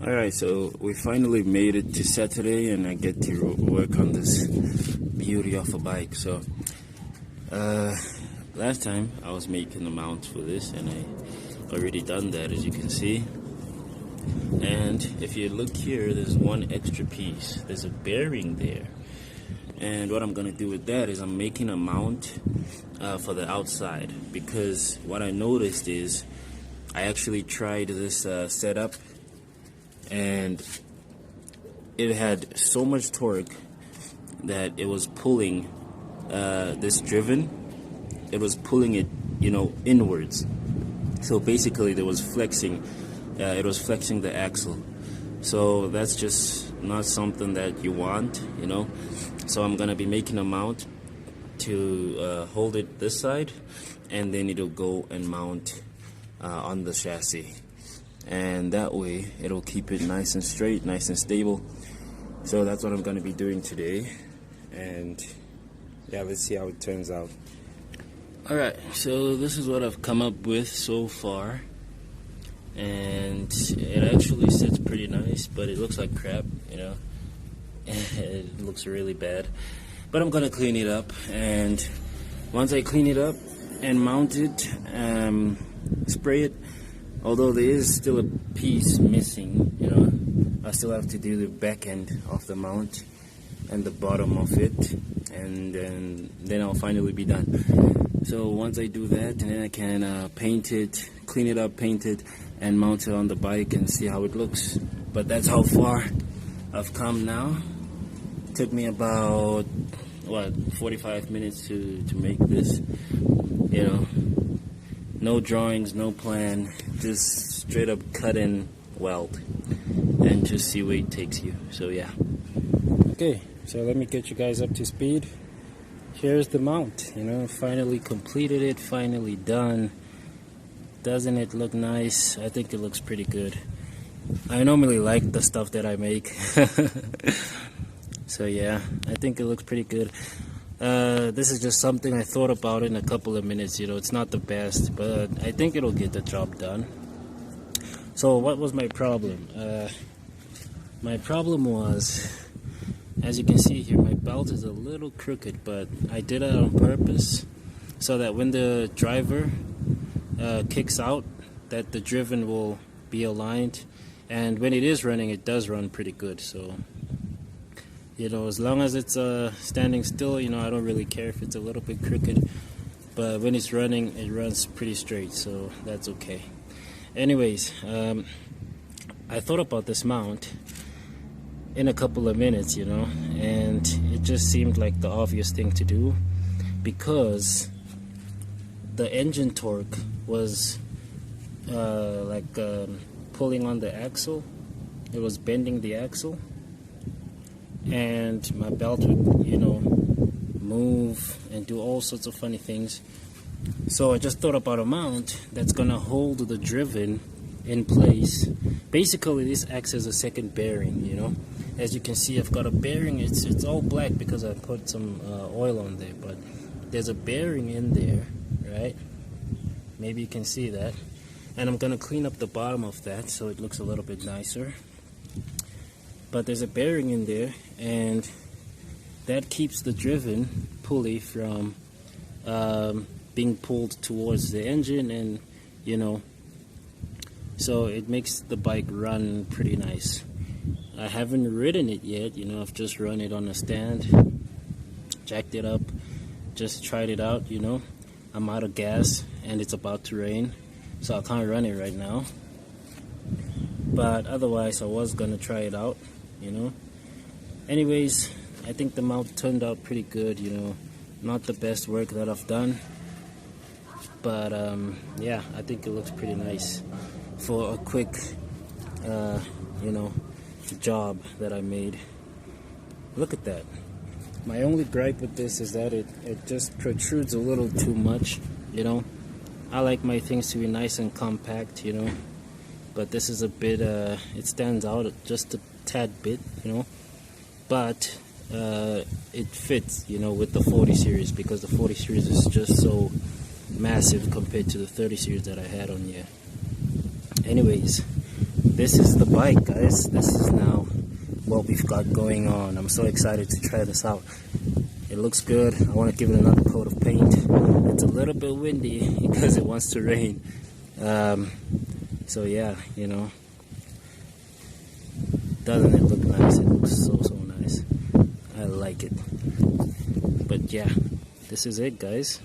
Alright, so we finally made it to Saturday and I get to work on this beauty of a bike. So last time I was making a mount for this and I already done that, as you can see. And if you look here, there's one extra piece. There's a bearing there. And what I'm gonna do with that is I'm making a mount for the outside, because what I noticed is I actually tried this setup and it had so much torque that it was pulling this driven. It was pulling it, inwards. So basically, it was flexing the axle. So that's just not something that you want, So I'm gonna be making a mount to hold it this side, and then it'll go and mount on the chassis. And that way it'll keep it nice and straight, nice and stable. So that's what I'm going to be doing today, and yeah, let's see how it turns out. Alright, so this is what I've come up with so far, and it actually sits pretty nice, but it looks like crap, it looks really bad, but I'm going to clean it up. And once I clean it up and mount it, spray it, although there is still a piece missing, I still have to do the back end of the mount and the bottom of it, and then I'll finally be done. So once I do that, and then I can paint it, clean it up, paint it, and mount it on the bike and see how it looks. But that's how far I've come now. It took me about 45 minutes to make this, no drawings, no plan, just straight up cut and weld and just see where it takes you. So yeah. Okay, so let me get you guys up to speed. Here's the mount, finally completed it, finally done. Doesn't it look nice? I think it looks pretty good. I normally like the stuff that I make. So yeah, I think it looks pretty good. This is just something I thought about in a couple of minutes. It's not the best, but I think it'll get the job done. So what was my problem? My problem was, as you can see here, my belt is a little crooked, but I did it on purpose so that when the driver kicks out, that the driven will be aligned, and when it is running, it does run pretty good. So as long as it's standing still, I don't really care if it's a little bit crooked, but when it's running, it runs pretty straight, so that's okay. Anyways, I thought about this mount in a couple of minutes, and it just seemed like the obvious thing to do, because the engine torque was pulling on the axle. It was bending the axle, and my belt would, move and do all sorts of funny things. So I just thought about a mount that's gonna hold the driven in place. Basically, this acts as a second bearing, As you can see, I've got a bearing. It's all black because I put some oil on there, but there's a bearing in there, right? Maybe you can see that. And I'm gonna clean up the bottom of that so it looks a little bit nicer. But there's a bearing in there, and that keeps the driven pulley from being pulled towards the engine, and so it makes the bike run pretty nice. I haven't ridden it yet, I've just run it on a stand, jacked it up, just tried it out, I'm out of gas and it's about to rain, so I can't run it right now. But otherwise I was gonna try it out, Anyways, I think the mount turned out pretty good, not the best work that I've done, but yeah, I think it looks pretty nice for a quick job that I made. Look at that. My only gripe with this is that it just protrudes a little too much, I like my things to be nice and compact, but this is a bit it stands out just a tad bit, but it fits, with the 40 series, because the 40 series is just so massive compared to the 30 series that I had on here. Anyways, this is the bike, guys. This is now what we've got going on. I'm so excited to try this out. It looks good. I want to give it another coat of paint. It's a little bit windy because it wants to rain. So yeah, you know, doesn't it look nice? It looks so nice. I like it. But yeah, this is it, guys.